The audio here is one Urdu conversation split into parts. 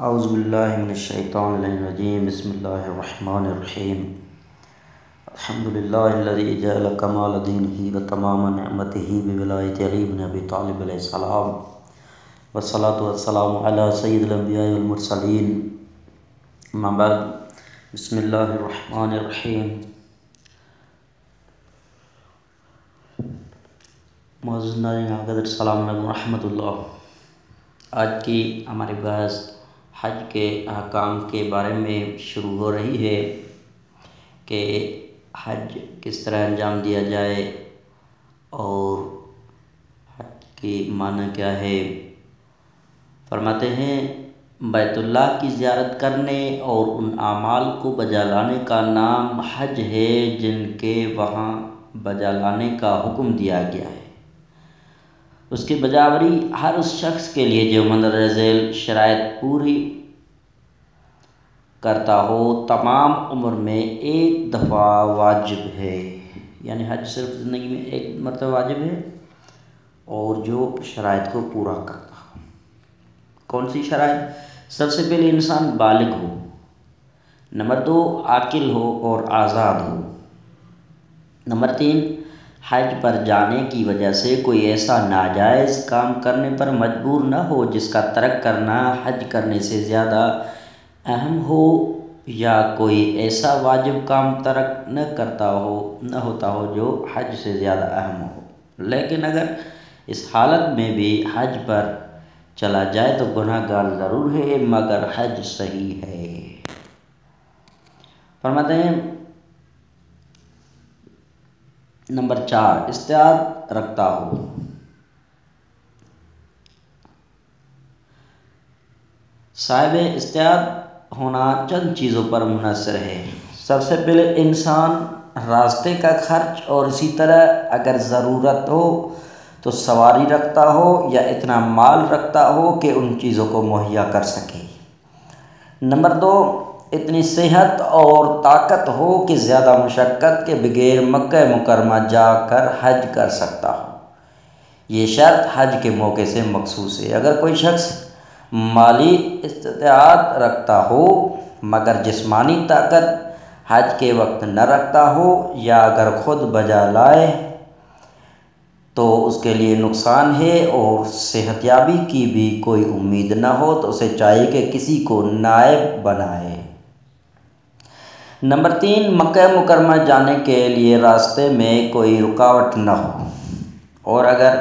اعوذ باللہ من الشیطان الرجیم بسم اللہ الرحمن الرحیم الحمدللہ الذی جعل کمال دینہ و تمام نعمتہ بولایت علی بن ابی طالب علیہ السلام والصلاة والسلام علی سید الانبیاء والمرسلین اما بعد بسم اللہ الرحمن الرحیم۔ معزز ناظرین حضرت السلام علیکم ورحمۃ اللہ۔ آج کی ہماری بحث حج کے احکام کے بارے میں شروع ہو رہی ہے کہ حج کس طرح انجام دیا جائے اور حج کی معنی کیا ہے۔ فرماتے ہیں بیت اللہ کی زیارت کرنے اور ان اعمال کو بجا لانے کا نام حج ہے جن کے وہاں بجا لانے کا حکم دیا گیا ہے۔ اس کی بجاوری ہر اس شخص کے لیے جو مندرجہ ذیل شرائط پوری کرتا ہو تمام عمر میں ایک دفعہ واجب ہے، یعنی حج صرف زندگی میں ایک مرتبہ واجب ہے اور جو شرائط کو پورا کرتا ہو۔ کون سی شرائط؟ سب سے پہلے انسان بالغ ہو، نمبر 2 عاقل ہو اور آزاد ہو، نمبر 3 حج پر جانے کی وجہ سے کوئی ایسا ناجائز کام کرنے پر مجبور نہ ہو جس کا ترک کرنا حج کرنے سے زیادہ اہم ہو، یا کوئی ایسا واجب کام ترک نہ ہوتا ہو جو حج سے زیادہ اہم ہو۔ لیکن اگر اس حالت میں بھی حج پر چلا جائے تو گناہ گار ضرور ہے مگر حج صحیح ہے۔ فرماتے ہیں نمبر 4 استعداد رکھتا ہو۔ صاحب استعداد ہونا چند چیزوں پر منحصر ہے۔ سب سے پہلے انسان راستے کا خرچ اور اسی طرح اگر ضرورت ہو تو سواری رکھتا ہو یا اتنا مال رکھتا ہو کہ ان چیزوں کو مہیا کر سکے۔ نمبر 2 اتنی صحت اور طاقت ہو کہ زیادہ مشقت کے بغیر مکہ مکرمہ جا کر حج کر سکتا ہو۔ یہ شرط حج کے موقع سے مخصوص ہے۔ اگر کوئی شخص مالی استطاعت رکھتا ہو مگر جسمانی طاقت حج کے وقت نہ رکھتا ہو یا اگر خود بجا لائے تو اس کے لیے نقصان ہے اور صحت یابی کی بھی کوئی امید نہ ہو تو اسے چاہیے کہ کسی کو نائب بنائے۔ نمبر 3 مکہ مکرمہ جانے کے لیے راستے میں کوئی رکاوٹ نہ ہو، اور اگر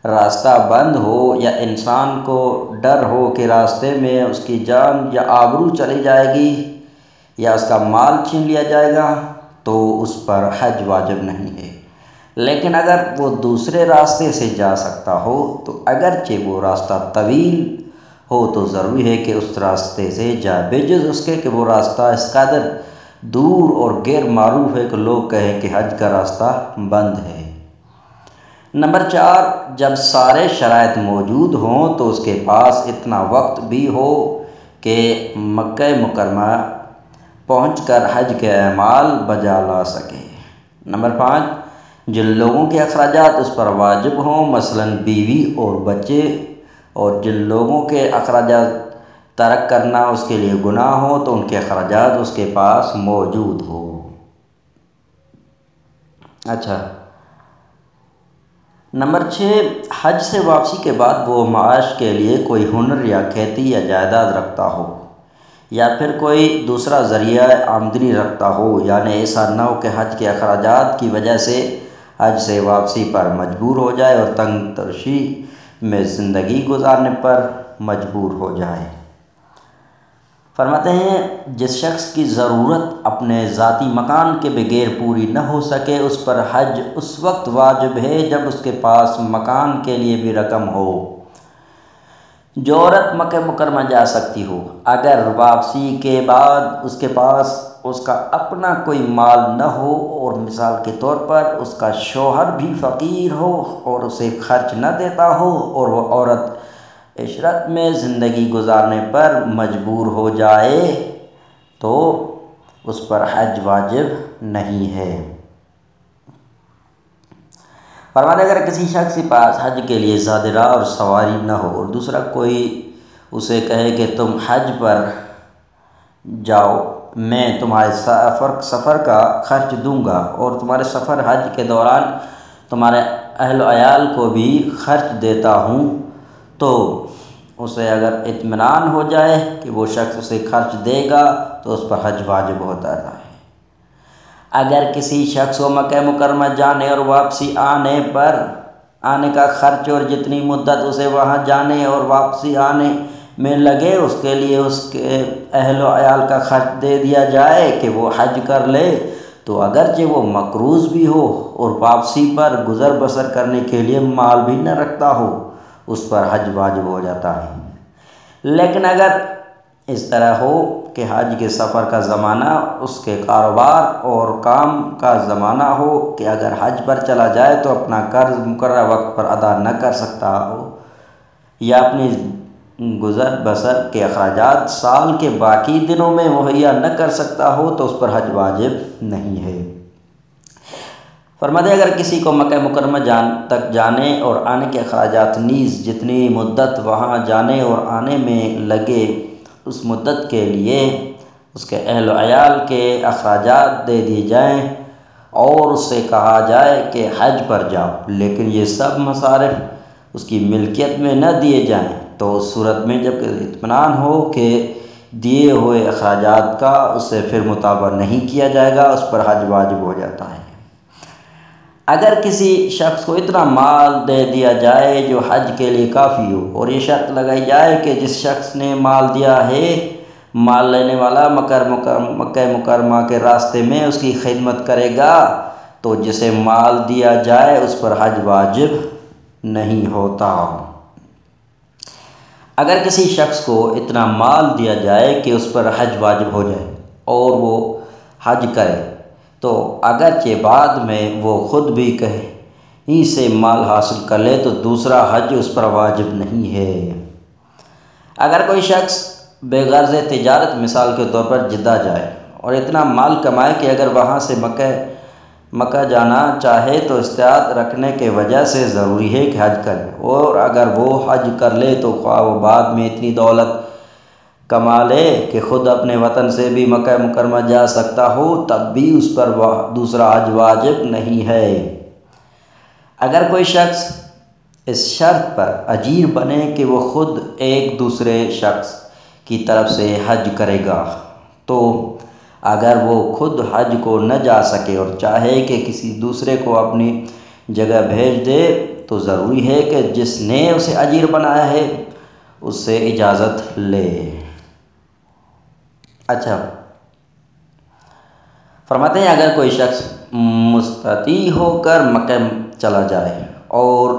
راستہ بند ہو یا انسان کو ڈر ہو کہ راستے میں اس کی جان یا آبرو چلی جائے گی یا اس کا مال چھین لیا جائے گا تو اس پر حج واجب نہیں ہے۔ لیکن اگر وہ دوسرے راستے سے جا سکتا ہو تو اگرچہ وہ راستہ طویل ہو تو ضروری ہے کہ اس راستے سے جائے، بجز اس کے کہ وہ راستہ اس قدر دور اور غیر معروف ہے کہ لوگ کہیں کہ حج کا راستہ بند ہے۔ نمبر 4 جب سارے شرائط موجود ہوں تو اس کے پاس اتنا وقت بھی ہو کہ مکہ مکرمہ پہنچ کر حج کے اعمال بجا لا سکے۔ نمبر 5 جن لوگوں کے اخراجات اس پر واجب ہوں مثلاً بیوی اور بچے، اور جن لوگوں کے اخراجات ترک کرنا اس کے لیے گناہ ہو تو ان کے اخراجات اس کے پاس موجود ہو۔ اچھا، نمبر 6 حج سے واپسی کے بعد وہ معاش کے لیے کوئی ہنر یا کھیتی یا جائیداد رکھتا ہو یا پھر کوئی دوسرا ذریعہ آمدنی رکھتا ہو، یعنی ایسا نہ ہو کہ حج کے اخراجات کی وجہ سے حج سے واپسی پر مجبور ہو جائے اور تنگ ترشی میں زندگی گزارنے پر مجبور ہو جائے۔ فرماتے ہیں جس شخص کی ضرورت اپنے ذاتی مکان کے بغیر پوری نہ ہو سکے اس پر حج اس وقت واجب ہے جب اس کے پاس مکان کے لیے بھی رقم ہو۔ جو عورت مکہ مکرمہ جا سکتی ہو اگر واپسی کے بعد اس کے پاس اس کا اپنا کوئی مال نہ ہو اور مثال کے طور پر اس کا شوہر بھی فقیر ہو اور اسے خرچ نہ دیتا ہو اور وہ عورت عشرت میں زندگی گزارنے پر مجبور ہو جائے تو اس پر حج واجب نہیں ہے۔ فرماتے اگر کسی شخص کے پاس حج کے لیے زاد راہ اور سواری نہ ہو اور دوسرا کوئی اسے کہے کہ تم حج پر جاؤ، میں تمہارے سفر کا خرچ دوں گا، اور تمہارے سفر حج کے دوران تمہارے اہل و عیال کو بھی خرچ دیتا ہوں، تو اسے اگر اطمینان ہو جائے کہ وہ شخص اسے خرچ دے گا تو اس پر حج واجب ہوتا ہے۔ اگر کسی شخص کو مکہ مکرمہ جانے اور واپسی آنے کا خرچ اور جتنی مدت اسے وہاں جانے اور واپسی آنے میں لگے اس کے لیے اس کے اہل و عیال کا خرچ دے دیا جائے کہ وہ حج کر لے، تو اگرچہ وہ مقروض بھی ہو اور واپسی پر گزر بسر کرنے کے لیے مال بھی نہ رکھتا ہو، اس پر حج واجب ہو جاتا ہے۔ لیکن اگر اس طرح ہو کہ حج کے سفر کا زمانہ اس کے کاروبار اور کام کا زمانہ ہو کہ اگر حج پر چلا جائے تو اپنا قرض مقررہ وقت پر ادا نہ کر سکتا ہو، یا اپنی گزر بسر کے اخراجات سال کے باقی دنوں میں مہیا نہ کر سکتا ہو، تو اس پر حج واجب نہیں ہے۔ فرماتے ہیں اگر کسی کو مکہ مکرمہ تک جانے اور آنے کے اخراجات نیز جتنی مدت وہاں جانے اور آنے میں لگے اس مدت کے لیے اس کے اہل و عیال کے اخراجات دے دیے جائیں اور اس سے کہا جائے کہ حج پر جاؤ، لیکن یہ سب مصارف اس کی ملکیت میں نہ دیے جائیں، تو اس صورت میں جب اطمینان ہو کہ دیے ہوئے اخراجات کا اس سے پھر مطالبہ نہیں کیا جائے گا، اس پر حج واجب ہو جاتا ہے۔ اگر کسی شخص کو اتنا مال دے دیا جائے جو حج کے لیے کافی ہو، اور یہ شرط لگائی جائے کہ جس شخص نے مال دیا ہے مال لینے والا مکہ مکرمہ کے راستے میں اس کی خدمت کرے گا، تو جسے مال دیا جائے اس پر حج واجب نہیں ہوتا۔ اگر کسی شخص کو اتنا مال دیا جائے کہ اس پر حج واجب ہو جائے اور وہ حج کرے، تو اگرچہ بعد میں وہ خود بھی کہیں سے مال حاصل کر لے تو دوسرا حج اس پر واجب نہیں ہے۔ اگر کوئی شخص بے غرض تجارت مثال کے طور پر جدہ جائے اور اتنا مال کمائے کہ اگر وہاں سے مکہ جانا چاہے تو استطاعت رکھنے کے وجہ سے ضروری ہے کہ حج کرے، اور اگر وہ حج کر لے تو خواہ وہ بعد میں اتنی دولت کما لے کہ خود اپنے وطن سے بھی مکہ مکرمہ جا سکتا ہو، تب بھی اس پر دوسرا حج واجب نہیں ہے۔ اگر کوئی شخص اس شرط پر اجیر بنے کہ وہ خود ایک دوسرے شخص کی طرف سے حج کرے گا، تو اگر وہ خود حج کو نہ جا سکے اور چاہے کہ کسی دوسرے کو اپنی جگہ بھیج دے، تو ضروری ہے کہ جس نے اسے اجیر بنایا ہے اس سے اجازت لے۔ اچھا، فرماتے ہیں اگر کوئی شخص مستطیع ہو کر مکہ چلا جائے اور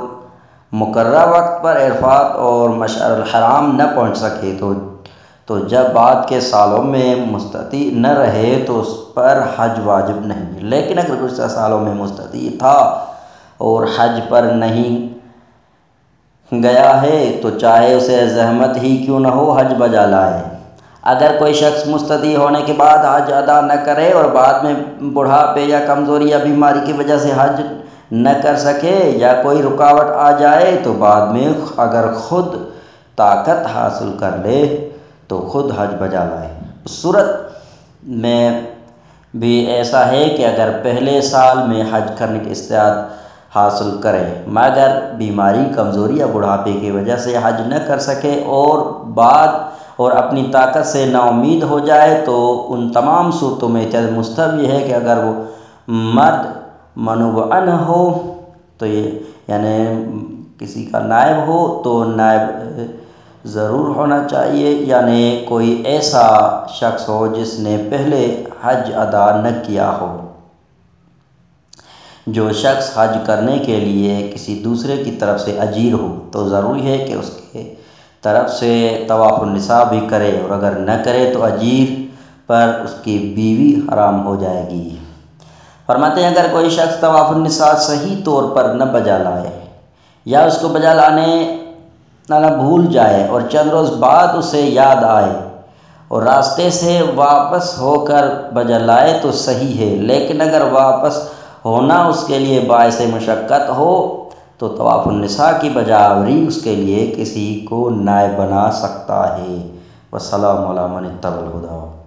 مقررہ وقت پر عرفات اور مشعر الحرام نہ پہنچ سکے تو جب بعد کے سالوں میں مستطیع نہ رہے تو اس پر حج واجب نہیں، لیکن اگر گزشتہ سالوں میں مستطیع تھا اور حج پر نہیں گیا ہے تو چاہے اسے زحمت ہی کیوں نہ ہو حج بجا لائے۔ اگر کوئی شخص مستطیع ہونے کے بعد حج ادا نہ کرے اور بعد میں بڑھاپے یا کمزوری یا بیماری کی وجہ سے حج نہ کر سکے یا کوئی رکاوٹ آ جائے تو بعد میں اگر خود طاقت حاصل کر لے تو خود حج بجا لائے۔ اس صورت میں بھی ایسا ہے کہ اگر پہلے سال میں حج کرنے کی استطاعت حاصل کرے مگر بیماری، کمزوری یا بڑھاپے کی وجہ سے حج نہ کر سکے اور اپنی طاقت سے نا امید ہو جائے، تو ان تمام صورتوں میں مستحب یہ ہے کہ اگر وہ مرد منوعن ہو تو یعنی کسی کا نائب ہو تو نائب ضرور ہونا چاہیے، یعنی کوئی ایسا شخص ہو جس نے پہلے حج ادا نہ کیا ہو۔ جو شخص حج کرنے کے لیے کسی دوسرے کی طرف سے اجیر ہو تو ضروری ہے کہ اس کے طرف سے طواف النساء بھی کرے، اور اگر نہ کرے تو اجیر پر اس کی بیوی حرام ہو جائے گی۔ فرماتے ہیں اگر کوئی شخص طواف النساء صحیح طور پر نہ بجا لائے یا اس کو بجا لانے نہ بھول جائے اور چند روز بعد اسے یاد آئے اور راستے سے واپس ہو کر بجا لائے تو صحیح ہے، لیکن اگر واپس ہونا اس کے لیے باعث مشقت ہو تو طواف النساء کی بجاوری اس کے لیے کسی کو نائب بنا سکتا ہے۔ والسلام علی من اتبع الہدی۔